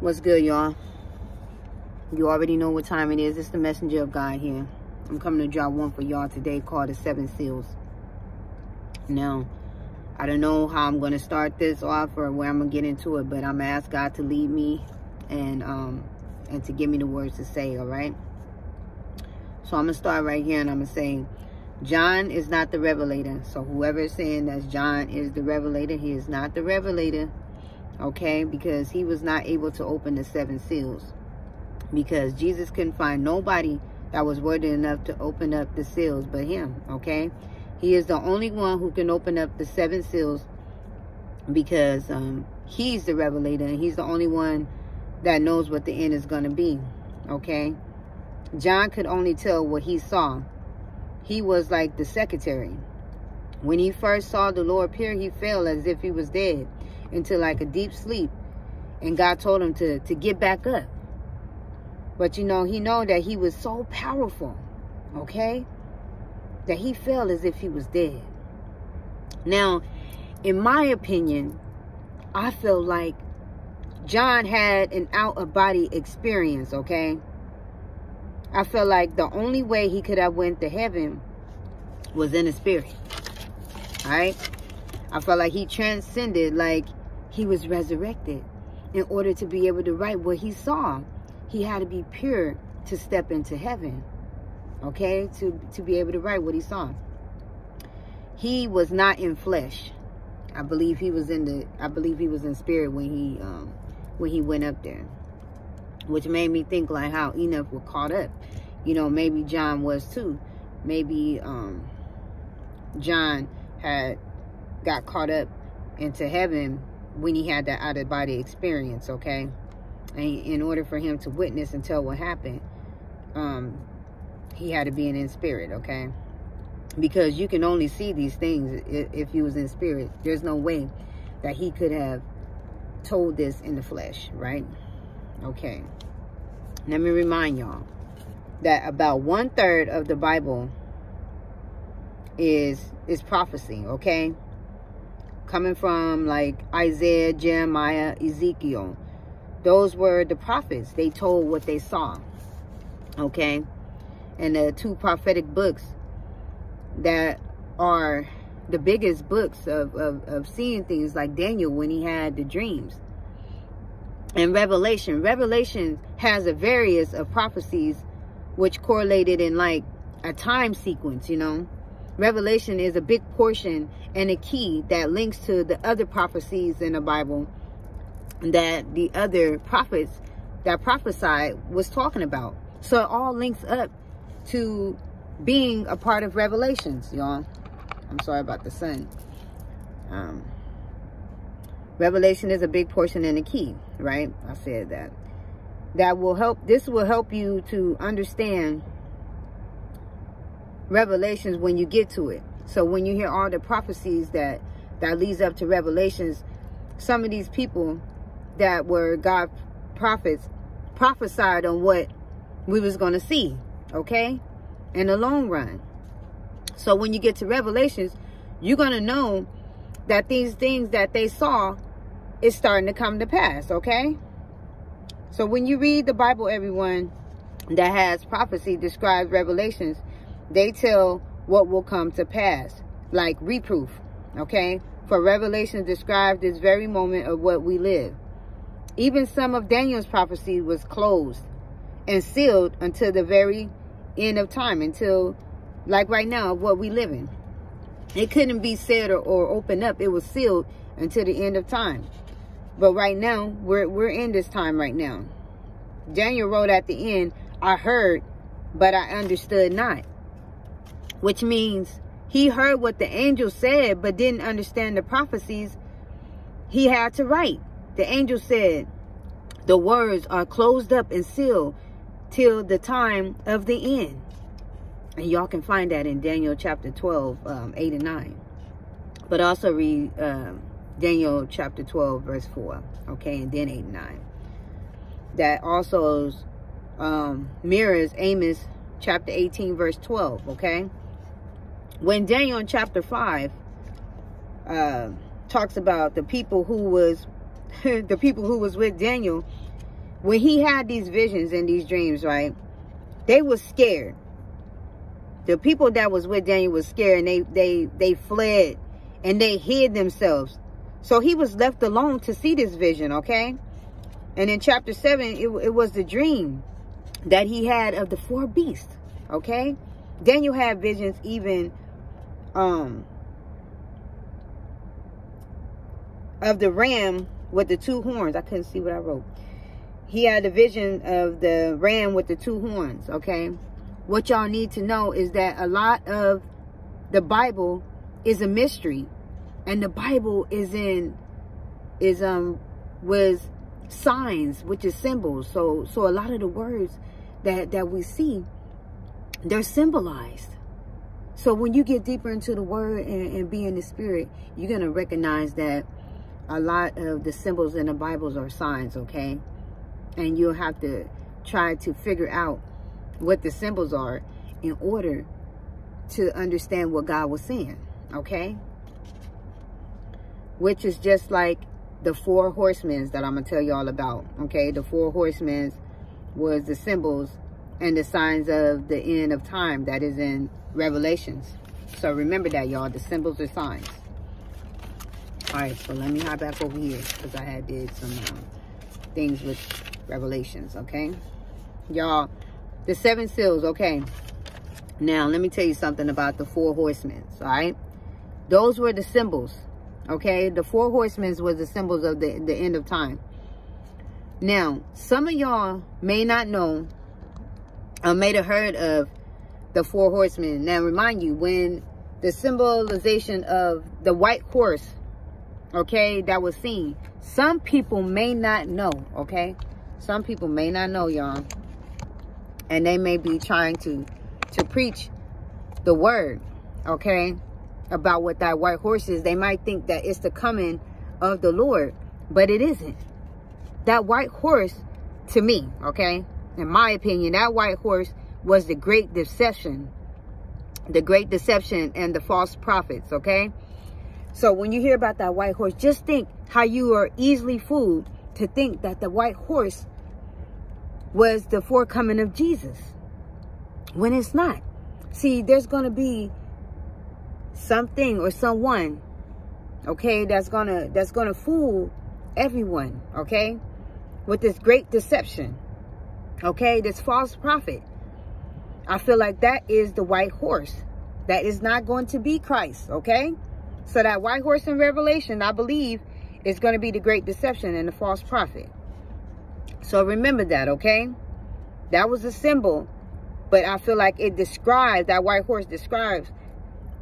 What's good, y'all? You already know what time it is. It's the messenger of God here. I'm coming to drop one for y'all today called the 7 Seals. Now, I don't know how I'm going to start this off or where I'm going to get into it, but I'm going to ask God to lead me and to give me the words to say, all right? So I'm going to start right here and I'm going to say, John is not the revelator. So whoever is saying that John is the revelator, he is not the revelator, okay? Because he was not able to open the 7 seals. Because Jesus couldn't find nobody that was worthy enough to open up the seals but him, okay? He is the only one who can open up the 7 seals because he's the revelator and he's the only one that knows what the end is going to be, okay? John could only tell what he saw. He was like the secretary. When he first saw the Lord appear, he fell as if he was dead into like a deep sleep. And God told him to get back up. But, you know, he know that he was so powerful, okay, that he fell as if he was dead. Now, in my opinion, I feel like John had an out-of-body experience, okay? I feel like the only way he could have went to heaven was in the spirit, all right? I felt like he transcended, like he was resurrected in order to be able to write what he saw. He had to be pure to step into heaven, okay, to be able to write what he saw. He was not in flesh. I believe he was in spirit when he went up there, which made me think like how Enoch was caught up. You know, maybe John was too. Maybe John had got caught up into heaven when he had that out-of-body experience, okay? And in order for him to witness and tell what happened, he had to be in spirit, okay? Because you can only see these things if he was in spirit. There's no way that he could have told this in the flesh, right? Okay. Let me remind y'all that about 1/3 of the Bible is prophecy, okay? Coming from like Isaiah, Jeremiah, Ezekiel. Those were the prophets. They told what they saw, okay? And the 2 prophetic books that are the biggest books of seeing things, like Daniel when he had the dreams. And Revelation. Revelation has a various of prophecies which correlated in like a time sequence, you know. Revelation is a big portion and a key that links to the other prophecies in the Bible that the other prophets that prophesied was talking about. So it all links up to being a part of Revelations, y'all. I'm sorry about the sun. Revelation is a big portion and a key, right? I said that. That will help. This will help you to understand Revelations when you get to it. So when you hear all the prophecies that leads up to Revelations, some of these people that were God prophets prophesied on what we was going to see, okay, in the long run. So when you get to Revelations, you're going to know that these things that they saw is starting to come to pass, okay? So when you read the Bible, everyone that has prophecy describes Revelations, they tell what will come to pass, like reproof, okay? For Revelation describes this very moment of what we live. Even some of Daniel's prophecy was closed and sealed until the very end of time, until, like right now, of what we live in. It couldn't be said or opened up. It was sealed until the end of time. But right now, we're in this time right now. Daniel wrote at the end, I heard, but I understood not. Which means he heard what the angel said, but didn't understand the prophecies he had to write. The angel said, the words are closed up and sealed till the time of the end. And y'all can find that in Daniel chapter 12, 8 and 9. But also read Daniel chapter 12, verse 4. Okay, and then 8 and 9. That also mirrors Amos chapter 18, verse 12. Okay. When Daniel in chapter 5 talks about the people who was with Daniel, when he had these visions and these dreams, right, they were scared. The people that was with Daniel was scared, and they fled and they hid themselves. So he was left alone to see this vision, okay? And in chapter 7, it was the dream that he had of the 4 beasts, okay? Daniel had visions even of the ram with the 2 horns. I couldn't see what I wrote. He had a vision of the ram with the 2 horns, okay? What y'all need to know is that a lot of the Bible is a mystery, and the Bible was signs, which is symbols. So a lot of the words that we see, they're symbolized. So when you get deeper into the word and be in the spirit, you're going to recognize that a lot of the symbols in the Bibles are signs, okay? And you'll have to try to figure out what the symbols are in order to understand what God was saying, okay? Which is just like the 4 horsemen that I'm going to tell you all about, okay? The 4 horsemen was the symbols and the signs of the end of time that is in Revelations. So remember that, y'all. The symbols are signs. All right, so let me hop back over here because I had did some things with Revelations, okay? Y'all, the 7 seals, okay? Now, let me tell you something about the 4 horsemen, all right? Those were the symbols, okay? The 4 horsemen was the symbols of the end of time. Now, some of y'all may not know or may have heard of the 4 horsemen. Now, remind you, when the symbolization of the white horse, okay, that was seen, some people may not know, okay? Some people may not know, y'all. And they may be trying to preach the word, okay, about what that white horse is. They might think that it's the coming of the Lord, but it isn't. That white horse, to me, okay, in my opinion, that white horse was the great deception. The great deception and the false prophets, okay? So when you hear about that white horse, just think how you are easily fooled to think that the white horse was the forecoming of Jesus, when it's not. See, there's going to be something or someone, okay, that's gonna fool everyone, okay, with this great deception, okay, this false prophet. I feel like that is the white horse. That is not going to be Christ, okay? So that white horse in Revelation, I believe, is going to be the great deception and the false prophet. So remember that, okay? That was a symbol, but I feel like it describes, that white horse describes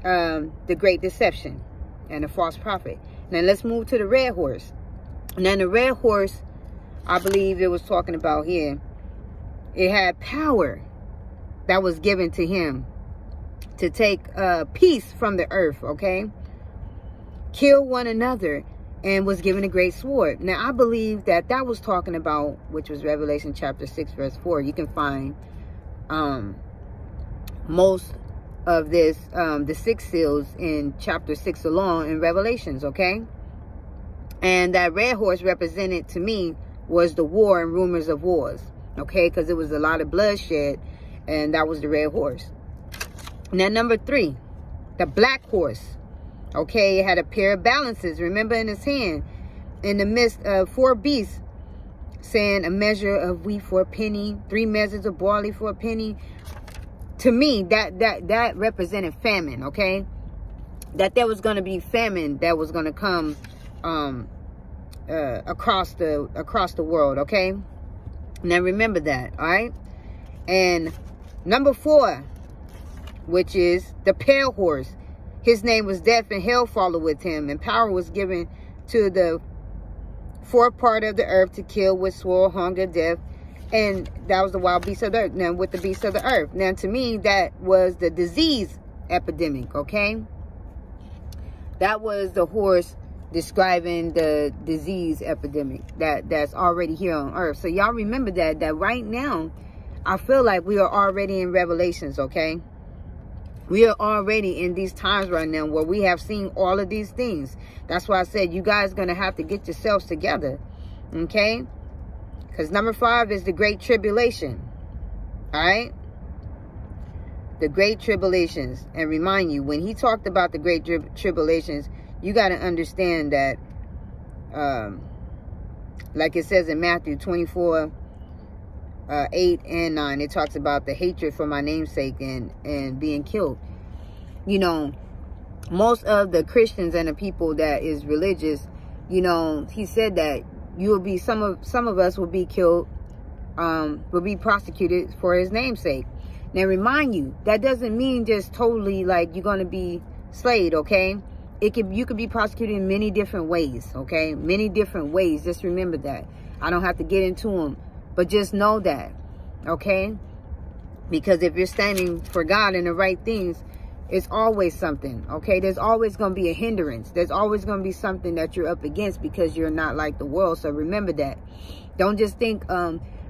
the great deception and the false prophet. Now let's move to the red horse. Now the red horse, I believe it was talking about here, it had power that was given to him to take peace from the earth, okay? Kill one another, and was given a great sword. Now, I believe that that was talking about, which was Revelation chapter 6, verse 4. You can find most of this, the 6 seals in chapter 6 alone in Revelations, okay? And that red horse represented, to me, was the war and rumors of wars, okay? Because it was a lot of bloodshed, and that was the red horse. Now, number 3, the black horse. Okay, it had a pair of balances, remember, in his hand, in the midst of 4 beasts, saying a measure of wheat for a penny, 3 measures of barley for a penny. To me, that represented famine, okay? That there was going to be famine that was going to come across the world, okay? Now remember that, all right? And number 4, which is the pale horse. His name was Death, and hell followed with him, and power was given to the 4th part of the earth to kill with sword, hunger, death, and that was the wild beasts of the earth. Now, with the beasts of the earth. Now, to me, that was the disease epidemic, okay? That was the horse describing the disease epidemic that's already here on earth. So, y'all remember that right now, I feel like we are already in Revelations, okay? We are already in these times right now where we have seen all of these things. That's why I said you guys are going to have to get yourselves together, okay? Because number 5 is the Great Tribulation. All right? The Great Tribulations. And remind you, when he talked about the Great Tribulations, you got to understand that, like it says in Matthew 24, 8 and 9, it talks about the hatred for my namesake and being killed. You know, most of the Christians and the people that is religious, you know, he said that you will be, some of us will be killed, will be prosecuted for his namesake. Now, remind you, that doesn't mean just totally like you're going to be slayed, okay? You could be prosecuted in many different ways, okay? Many different ways. Just remember that. I don't have to get into them, but just know that, okay? Because if you're standing for God and the right things, it's always something, okay? There's always going to be a hindrance. There's always going to be something that you're up against because you're not like the world. So remember that. Don't just think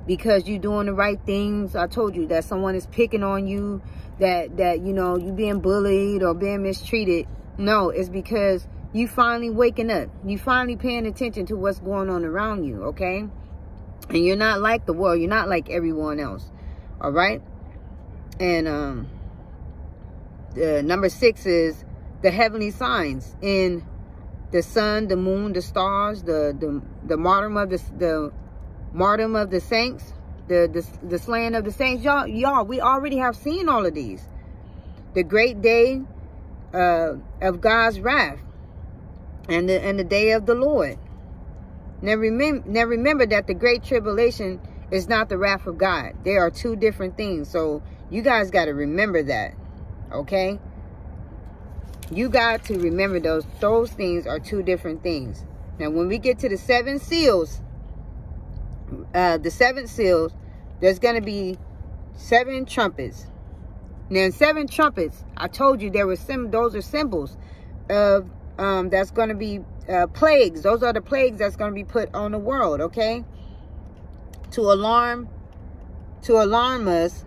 because you're doing the right things. I told you that someone is picking on you, that you know, you being bullied or being mistreated. No, it's because you finally waking up. You finally paying attention to what's going on around you, okay? And you're not like the world. You're not like everyone else, all right? And number 6 is the heavenly signs in the sun, the moon, the stars, the martyrdom of the saints, the slaying of the saints. Y'all, we already have seen all of these. The great day of God's wrath and the day of the Lord. Now remember that the Great Tribulation is not the wrath of God. They are two different things. So you guys got to remember that. Okay? You got to remember those things are two different things. Now, when we get to the 7 seals, the 7th seals, there's going to be 7 trumpets. Now, in 7 trumpets, I told you there were those are symbols of that's going to be plagues. Those are the plagues that's going to be put on the world. Okay, to alarm us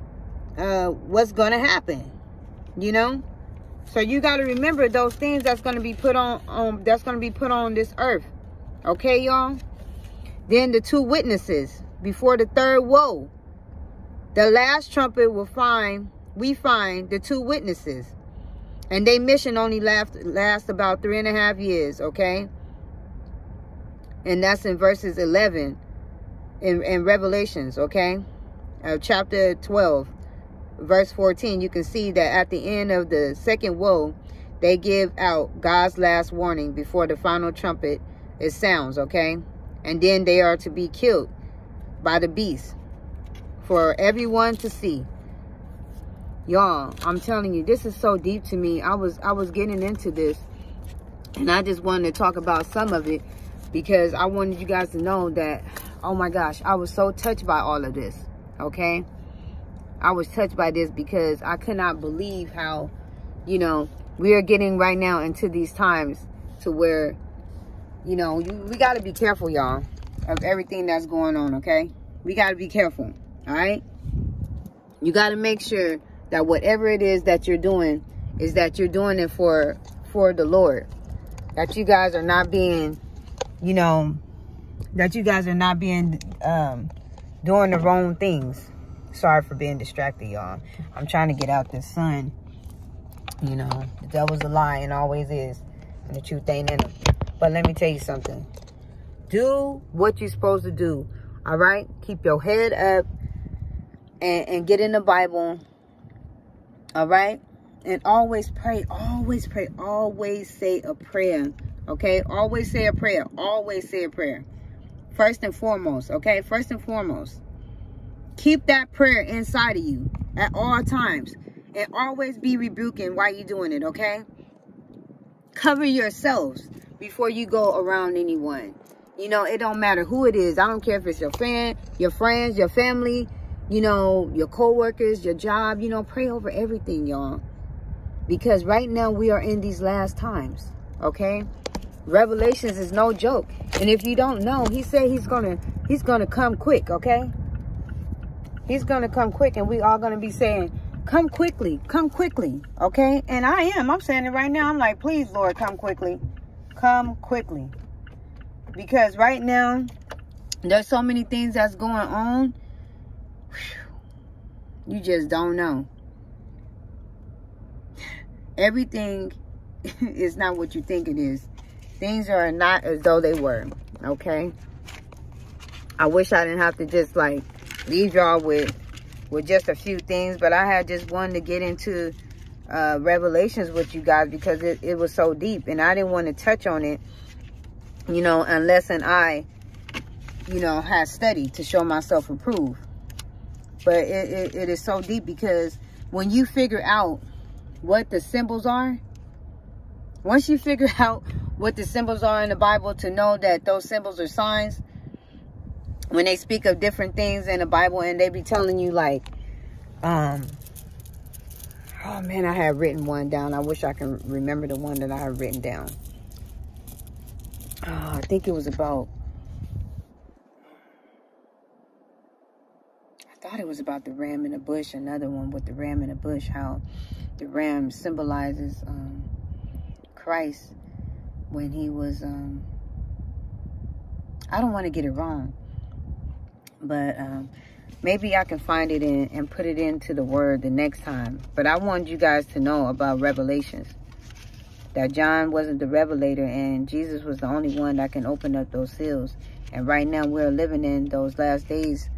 what's going to happen. You know, so you got to remember those things that's going to be put on this earth. Okay, y'all. Then the 2 witnesses before the 3rd woe. The last trumpet we find the 2 witnesses, and their mission only lasts about 3.5 years. Okay, and that's in verses 11 in Revelations. Okay, chapter 12. Verse 14, you can see that at the end of the 2nd woe, they give out God's last warning before the final trumpet sounds, okay? And then they are to be killed by the beast for everyone to see. Y'all, I'm telling you, this is so deep to me. I was getting into this, and I just wanted to talk about some of it because I wanted you guys to know that, oh my gosh, I was so touched by all of this, okay? I was touched by this because I could not believe how, you know, we are getting right now into these times to where, you know, we got to be careful, y'all, of everything that's going on, okay? We got to be careful, all right? You got to make sure that whatever it is that you're doing is that you're doing it for the Lord. That you guys are not being, you know, that you guys are not being, doing the wrong things. Sorry for being distracted, y'all. I'm trying to get out this sun. You know, the devil's a lie and always is. And the truth ain't in him. But let me tell you something. Do what you're supposed to do. All right? Keep your head up and get in the Bible. All right? And always pray. Always pray. Always say a prayer. Okay? Always say a prayer. Always say a prayer. First and foremost. Okay? First and foremost. Keep that prayer inside of you at all times. And always be rebuking while you're doing it, okay? Cover yourselves before you go around anyone. You know, it don't matter who it is. I don't care if it's your friend, your friends, your family, you know, your co-workers, your job. You know, pray over everything, y'all. Because right now we are in these last times, okay? Revelations is no joke. And if you don't know, he said he's gonna come quick, okay? He's going to come quick, and we all going to be saying, come quickly, okay? And I'm saying it right now. I'm like, please, Lord, come quickly. Come quickly. Because right now, There's so many things that's going on. You just don't know. Everything is not what you think it is. Things are not as though they were. Okay? I wish I didn't have to just like leave y'all with just a few things, but I had just wanted to get into revelations with you guys because it was so deep, and I didn't want to touch on it, you know, unless I, you know, had studied to show myself approved. But it is so deep, because when you figure out what the symbols are, once you figure out what the symbols are in the Bible, to know that those symbols are signs, when they speak of different things in the Bible and they be telling you like, oh man, I had written one down. I wish I can remember the one that I had written down. I think it was about, I thought it was about the ram in the bush. Another one with the ram in the bush, how the ram symbolizes Christ when he was, I don't want to get it wrong, but maybe I can find it and put it into the word the next time. But I wanted you guys to know about revelations, that John wasn't the revelator, and Jesus was the only one that can open up those seals. And right now we're living in those last days,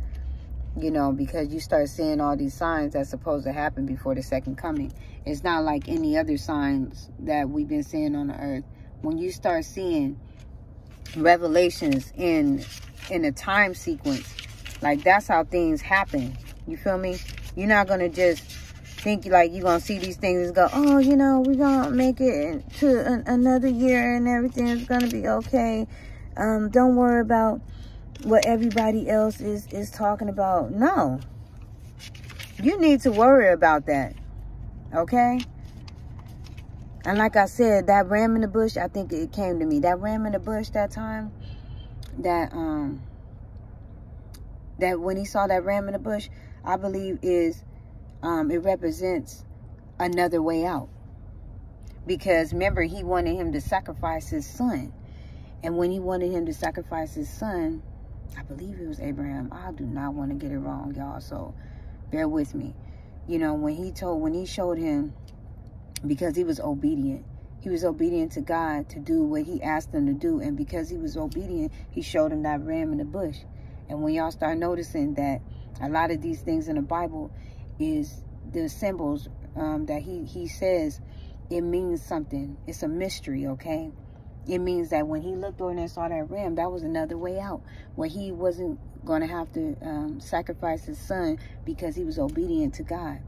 you know, because you start seeing all these signs that's supposed to happen before the second coming. It's not like any other signs that we've been seeing on the earth. When you start seeing revelations in a time sequence, like, that's how things happen. You feel me? You're not going to just think like you're going to see these things and go, oh, you know, we're going to make it to another year and everything is going to be okay. Don't worry about what everybody else is talking about. No. You need to worry about that. Okay? And like I said, that ram in the bush, I think it came to me. That ram in the bush that time, that when he saw that ram in the bush, I believe is, it represents another way out. Because remember, he wanted him to sacrifice his son. And when he wanted him to sacrifice his son, I believe it was Abraham. I do not want to get it wrong, y'all, so bear with me. You know, when he showed him, because he was obedient. He was obedient to God to do what he asked him to do. And because he was obedient, he showed him that ram in the bush. And when y'all start noticing that a lot of these things in the Bible is the symbols that he says, it means something. It's a mystery, okay? It means that when he looked over and saw that ram, that was another way out, where he wasn't going to have to sacrifice his son because he was obedient to God.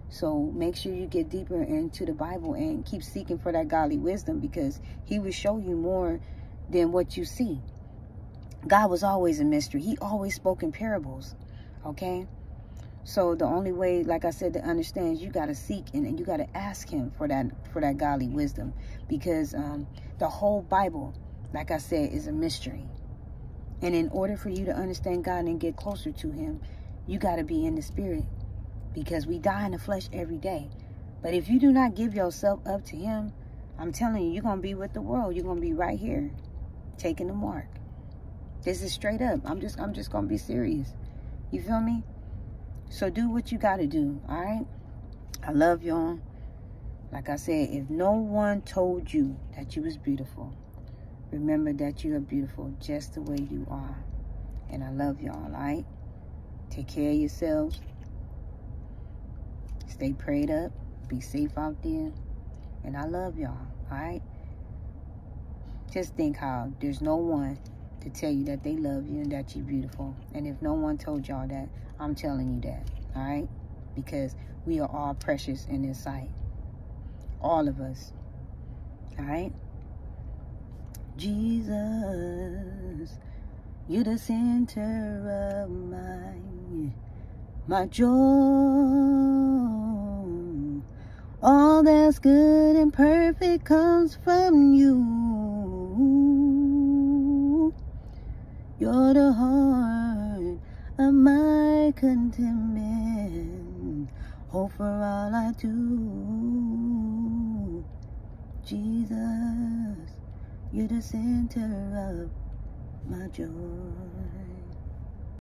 So make sure you get deeper into the Bible and keep seeking for that godly wisdom, because he will show you more than what you see. God was always a mystery. He always spoke in parables, okay? So the only way, like I said, to understand is you got to seek and you got to ask him for that godly wisdom, because the whole Bible, like I said, is a mystery. And in order for you to understand God and get closer to him, you got to be in the spirit, because we die in the flesh every day. But if you do not give yourself up to him, I'm telling you, you're going to be with the world. You're going to be right here, taking the mark. This is straight up. I'm just going to be serious. You feel me? So do what you got to do, all right? I love y'all. Like I said, if no one told you that you was beautiful, remember that you are beautiful just the way you are. And I love y'all, all right? Take care of yourselves. Stay prayed up. Be safe out there. And I love y'all, all right? Just think how there's no one to tell you that they love you and that you're beautiful. And if no one told y'all that, I'm telling you that, all right? Because we are all precious in his sight. All of us, all right? Jesus, you're the center of my joy. All that's good and perfect comes from you. You're the heart of my contentment. Hope for all I do. Jesus, you're the center of my joy.